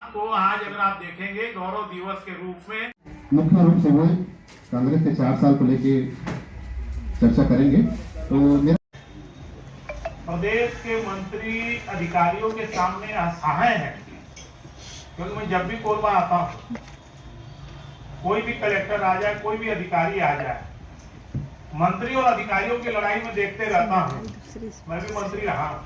तो आज अगर आप देखेंगे गौरव दिवस के रूप में मुख्य रूप से वो कांग्रेस के 4 साल को लेके चर्चा करेंगे। तो मेरा प्रदेश के मंत्री अधिकारियों के सामने असहाय है, क्योंकि मैं जब भी कोरबा आता हूँ, कोई भी कलेक्टर आ जाए, कोई भी अधिकारी आ जाए, मंत्री और अधिकारियों की लड़ाई में देखते रहता हूँ। मैं भी मंत्री रहा हूँ,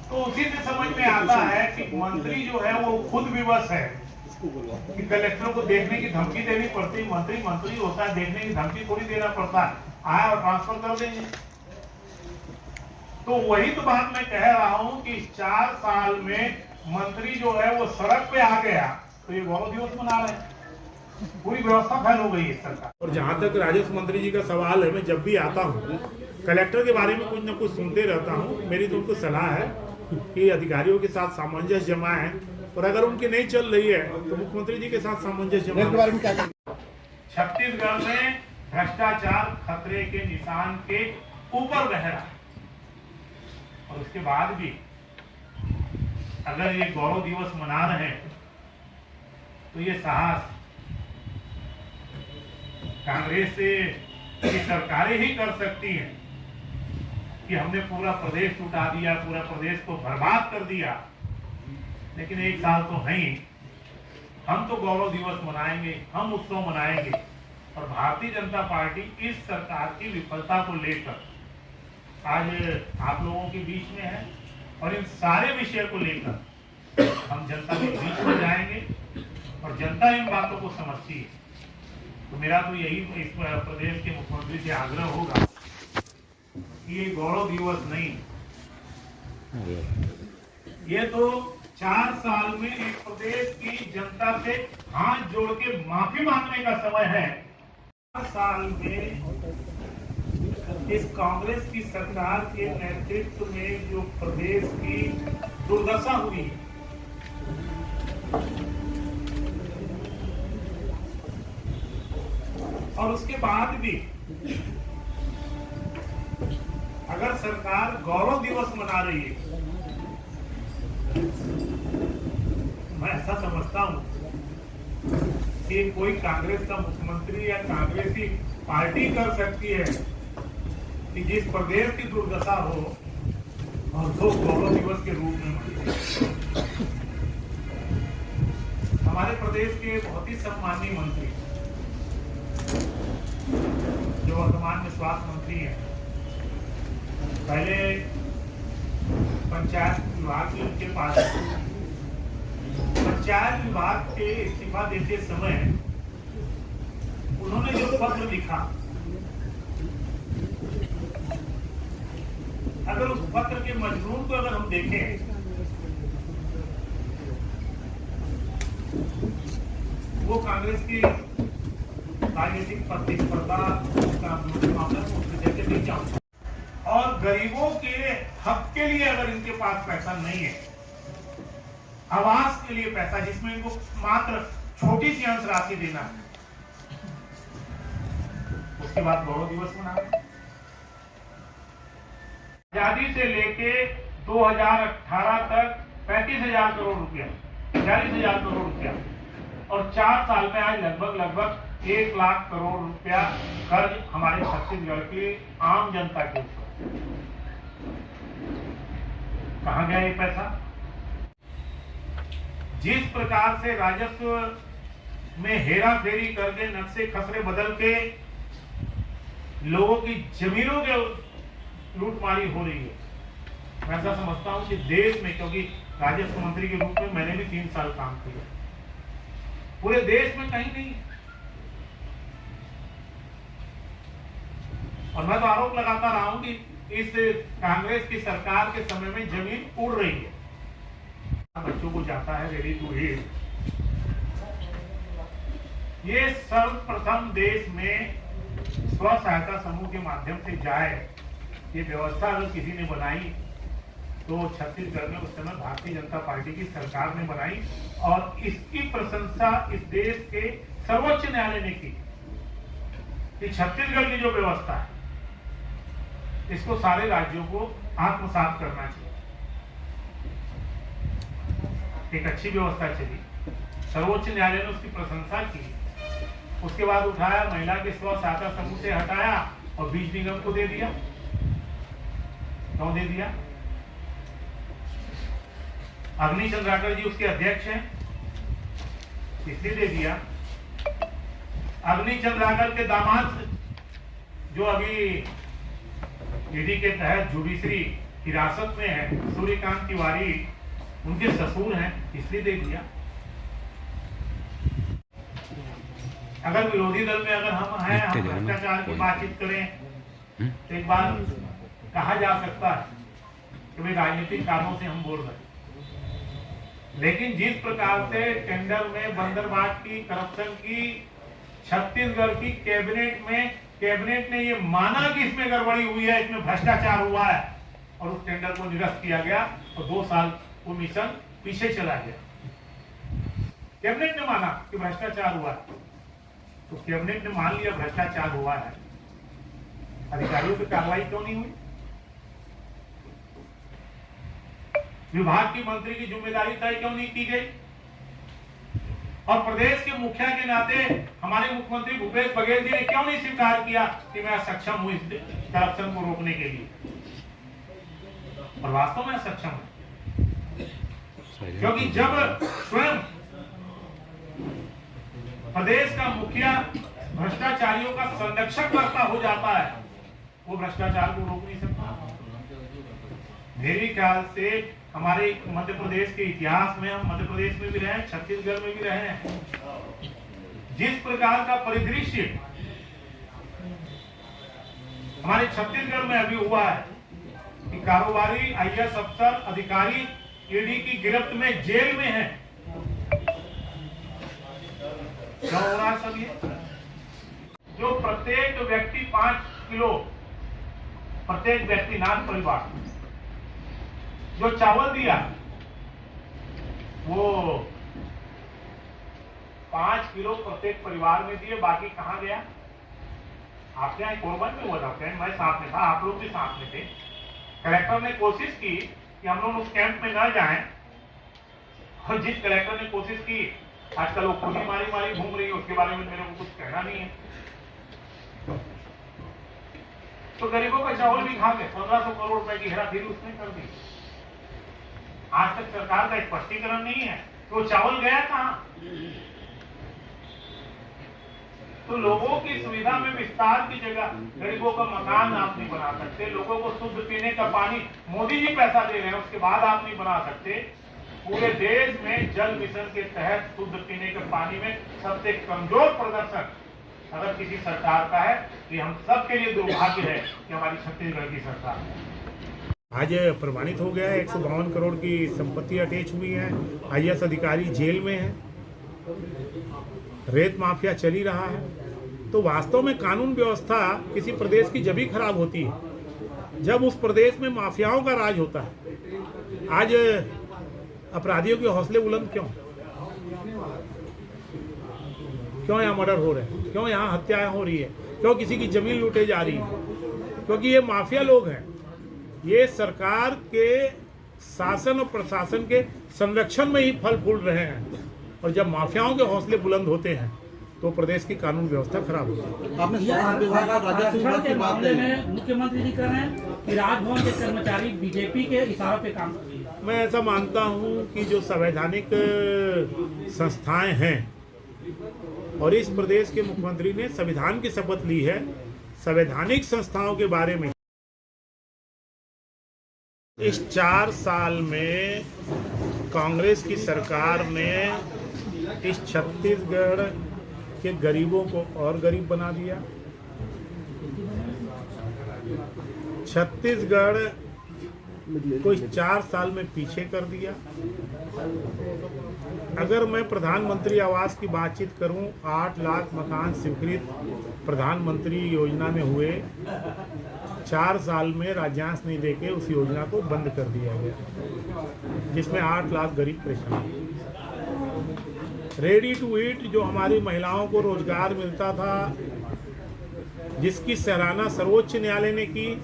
तो उसी से समझ में आता है कि मंत्री जो है वो खुद विवश है कि कलेक्टर को देखने की धमकी देनी पड़ती है। मंत्री मंत्री होता है, देखने की धमकी थोड़ी देना पड़ता है, आया और ट्रांसफर कर देंगे। तो वही तो बात मैं कह रहा हूं कि 4 साल में मंत्री जो है वो सड़क पे आ गया, तो ये गौरव दिवस मना रहे हैं। पूरी व्यवस्था फैल हो गई है सरकार। और जहां तक राजस्व मंत्री जी का सवाल है, मैं जब भी आता हूं कलेक्टर के बारे में कुछ न कुछ सुनते रहता हूं। मेरी तो उनको सलाह है कि अधिकारियों के साथ सामंजस्य जमाएं, और अगर उनकी नहीं चल रही है तो मुख्यमंत्री जी के साथ सामंजस्य जमाएं। छत्तीसगढ़ में भ्रष्टाचार खतरे के निशान के ऊपर बह रहा है, और उसके बाद भी अगर ये गौरव दिवस मना रहे हैं तो ये साहस कांग्रेस की सरकारें ही कर सकती हैं कि हमने पूरा प्रदेश लुटा दिया, पूरा प्रदेश को बर्बाद कर दिया। लेकिन 1 साल तो नहीं, हम तो गौरव दिवस मनाएंगे, हम उत्सव मनाएंगे। और भारतीय जनता पार्टी इस सरकार की विफलता को लेकर आज आप लोगों के बीच में है, और इन सारे विषय को लेकर हम जनता के बीच में जाएंगे, और जनता इन बातों को समझती है। तो मेरा तो यही इस प्रदेश के मुख्यमंत्री से आग्रह होगा कि ये गौरव दिवस नहीं, ये तो 4 साल में एक प्रदेश की जनता से हाथ जोड़ के माफी मांगने का समय है। 4 साल में इस कांग्रेस की सरकार के नेतृत्व में जो प्रदेश की दुर्दशा हुई है, और उसके बाद भी अगर सरकार गौरव दिवस मना रही है, मैं ऐसा समझता हूं कि कोई कांग्रेस का मुख्यमंत्री या कांग्रेसी पार्टी कर सकती है कि जिस प्रदेश की दुर्दशा हो और दो गौरव दिवस के रूप में मनाए। हमारे प्रदेश के बहुत ही सम्मानीय मंत्री जो वर्तमान में स्वास्थ्य मंत्री हैं, पहले पंचायत विभाग की उनके पास, पंचायत विभाग के इस्तीफा देते समय उन्होंने जो पत्र लिखा, अगर उस पत्र के मजमून को अगर हम देखें, वो कांग्रेस की राजनीतिक प्रतिस्पर्धा का मामला जैसे नहीं चाहता, और गरीबों के हक के लिए अगर इनके पास पैसा नहीं है, आवास के लिए पैसा जिसमें इनको मात्र छोटी सी अंश राशि देना है, उसके बाद गौरव दिवस मना रहे। आजादी से लेके 2018 तक 35,000 करोड़ रुपया, 40,000 करोड़ रुपया, और 4 साल में आज लगभग 1 लाख करोड़ रुपया कर्ज हमारे छत्तीसगढ़ की आम जनता के ऊपर। कहां गया ये पैसा? जिस प्रकार से राजस्व में हेरा फेरी करके, नक्शे खसरे बदल के लोगों की जमीनों के लूटमारी हो रही है, मैं ऐसा समझता हूं कि देश में, क्योंकि राजस्व मंत्री के रूप में मैंने भी 3 साल काम किया, पूरे देश में कहीं नहीं। और मैं तो आरोप लगाता रहा हूं कि इस कांग्रेस की सरकार के समय में जमीन उड़ रही है, बच्चों को जाता है रेडी टू ईट। ये सर्वप्रथम देश में स्व सहायता समूह के माध्यम से जाए, ये व्यवस्था अगर किसी ने बनाई तो छत्तीसगढ़ में उस समय भारतीय जनता पार्टी की सरकार ने बनाई, और इसकी प्रशंसा इस देश के सर्वोच्च न्यायालय ने की कि छत्तीसगढ़ की जो व्यवस्था है इसको सारे राज्यों को आत्मसात करना चाहिए। एक अच्छी व्यवस्था चली, सर्वोच्च न्यायालय ने उसकी प्रशंसा की। उसके बाद उठाया, महिला के स्व सहायता समूह से हटाया और बीज निगम को दे दिया। क्यों दे दिया? अग्नि चंद्राकर जी उसके अध्यक्ष हैं, इसलिए दे दिया। अग्नि चंद्राकर के दामाद जो अभी ईडी के तहत जुडिशरी हिरासत में है, सूर्यकांत तिवारी, उनके ससुर हैं, इसलिए दे दिया। अगर विरोधी दल में अगर हम हैं, हम भ्रष्टाचार की बातचीत करें तो एक बार कहा जा सकता है कि भाई राजनीतिक कारणों से हम बोल रहे हैं, लेकिन जिस प्रकार से टेंडर में बंदरबांट की, करप्शन की, छत्तीसगढ़ की कैबिनेट ने ये माना कि इसमें गड़बड़ी हुई है, इसमें भ्रष्टाचार हुआ है और उस टेंडर को निरस्त किया गया और 2 साल वो मिशन पीछे चला गया। कैबिनेट ने माना कि भ्रष्टाचार हुआ है, तो कैबिनेट ने मान लिया भ्रष्टाचार हुआ है, अधिकारियों की कार्रवाई क्यों नहीं हुई? विभाग की मंत्री की जिम्मेदारी तय क्यों नहीं की गई? और प्रदेश के मुखिया के नाते हमारे मुख्यमंत्री भूपेश बघेल जी ने क्यों नहीं स्वीकार किया कि मैं सक्षम हूं इस करप्शन को रोकने के लिए? और वास्तव में सक्षम है, क्योंकि जब स्वयं प्रदेश का मुखिया भ्रष्टाचारियों का संरक्षक करता हो जाता है, वो भ्रष्टाचार को रोक नहीं सकता। मेरे ख्याल से हमारे मध्य प्रदेश के इतिहास में, हम मध्य प्रदेश में भी रहे, छत्तीसगढ़ में भी रहे हैं, जिस प्रकार का परिदृश्य हमारे छत्तीसगढ़ में अभी हुआ है कि कारोबारी आईएएस अफसर, अधिकारी ईडी की गिरफ्त में जेल में है, क्या हो रहा है सब ये? जो प्रत्येक व्यक्ति 5 किलो, प्रत्येक व्यक्ति नाथ परिवार जो चावल दिया, वो 5 किलो प्रत्येक परिवार में दिए, बाकी कहां गया? आपके यहाँ कोरबन में हुआ था, मैं साथ में था, आप लोग भी साथ में थे। कलेक्टर ने कोशिश की कि हम लोग उस कैंप में न जाएं, और जिस कलेक्टर ने कोशिश की, आजकल वो खुली मारी घूम रही है, उसके बारे में मेरे को कुछ कहना नहीं है। तो गरीबों का चावल भी खा गए, 1500 करोड़ रुपए की हेराफेरी उसने कर दी। आज तक सरकार का स्पष्टीकरण नहीं है कि वो चावल गया कहां। तो लोगों की सुविधा में विस्तार की जगह गरीबों का मकान आप नहीं बना सकते, लोगों को शुद्ध पीने का पानी मोदी जी पैसा दे रहे हैं, उसके बाद आप नहीं बना सकते। पूरे देश में जल मिशन के तहत शुद्ध पीने के पानी में सबसे कमजोर प्रदर्शन अगर किसी सरकार का है, तो हम सबके लिए दुर्भाग्य है कि हमारी छत्तीसगढ़ की सरकार है। आज प्रमाणित हो गया है, 152 करोड़ की संपत्ति अटैच हुई है, आईएएस अधिकारी जेल में है, रेत माफिया चल ही रहा है। तो वास्तव में कानून व्यवस्था किसी प्रदेश की जब ही खराब होती है जब उस प्रदेश में माफियाओं का राज होता है। आज अपराधियों के हौसले बुलंद क्यों यहाँ मर्डर हो रहे हैं, क्यों यहाँ हत्याएं हो रही है, क्यों किसी की जमीन लूटे जा रही है? क्योंकि ये माफिया लोग हैं, ये सरकार के शासन और प्रशासन के संरक्षण में ही फल फूल रहे हैं। और जब माफियाओं के हौसले बुलंद होते हैं तो प्रदेश की कानून व्यवस्था खराब होती है। आपने स्वास्थ्य विभाग और राजस्व विभाग की बात में मुख्यमंत्री जी कह रहे हैं कि राजभवन के कर्मचारी बीजेपी के इशारों पे काम कर रही है। मैं ऐसा मानता हूं कि जो संवैधानिक संस्थाएं हैं, और इस प्रदेश के मुख्यमंत्री ने संविधान की शपथ ली है, संवैधानिक संस्थाओं के बारे में इस 4 साल में कांग्रेस की सरकार ने इस छत्तीसगढ़ के गरीबों को और गरीब बना दिया। छत्तीसगढ़ को 4 साल में पीछे कर दिया। अगर मैं प्रधानमंत्री आवास की बातचीत करूं, 8 लाख मकान स्वीकृत प्रधानमंत्री योजना में हुए, 4 साल में राज्यांश नहीं देके उस योजना को बंद कर दिया गया, जिसमें 8 लाख गरीब परेशान। रेडी टू ईट जो हमारी महिलाओं को रोजगार मिलता था, जिसकी सराहना सर्वोच्च न्यायालय ने की,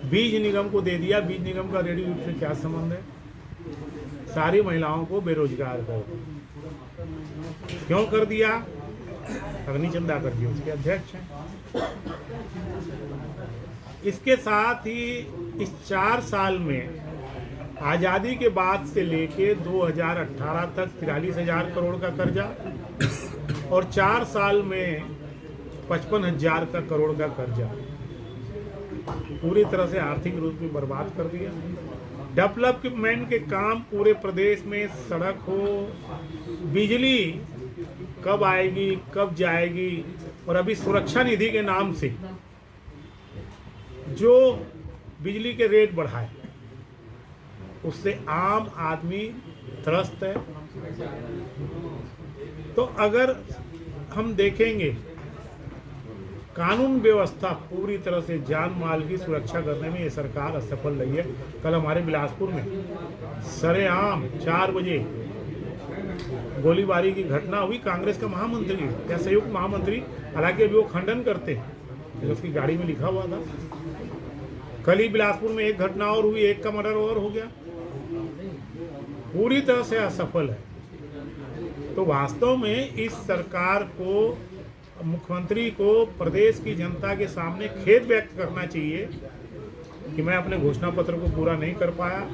बीज निगम को दे दिया। बीज निगम का रेडी टू ईट से क्या संबंध है? सारी महिलाओं को बेरोजगार कर दिया। क्यों कर दिया? अग्निचंदा करके उसके अध्यक्ष हैं। इसके साथ ही इस 4 साल में आज़ादी के बाद से लेके 2018 तक 43,000 करोड़ का कर्जा और 4 साल में 55,000 करोड़ का कर्जा पूरी तरह से आर्थिक रूप में बर्बाद कर दिया। डेवलपमेंट के काम पूरे प्रदेश में, सड़क हो, बिजली कब आएगी, कब जाएगी, और अभी सुरक्षा निधि के नाम से जो बिजली के रेट बढ़ाए उससे आम आदमी त्रस्त है। तो अगर हम देखेंगे कानून व्यवस्था पूरी तरह से जान माल की सुरक्षा करने में ये सरकार असफल रही है। कल हमारे बिलासपुर में सरेआम 4 बजे गोलीबारी की घटना हुई। कांग्रेस का महामंत्री या संयुक्त महामंत्री, हालांकि अभी वो खंडन करते हैं, उसकी गाड़ी में लिखा हुआ था। कल ही बिलासपुर में एक घटना और हुई, एक का मर्डर और हो गया। पूरी तरह से असफल है। तो वास्तव में इस सरकार को, मुख्यमंत्री को प्रदेश की जनता के सामने खेद व्यक्त करना चाहिए कि मैं अपने घोषणा पत्र को पूरा नहीं कर पाया,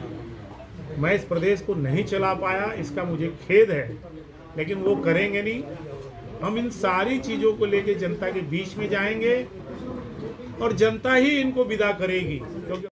मैं इस प्रदेश को नहीं चला पाया, इसका मुझे खेद है। लेकिन वो करेंगे नहीं। हम इन सारी चीज़ों को लेकर जनता के बीच में जाएंगे और जनता ही इनको विदा करेगी, क्योंकि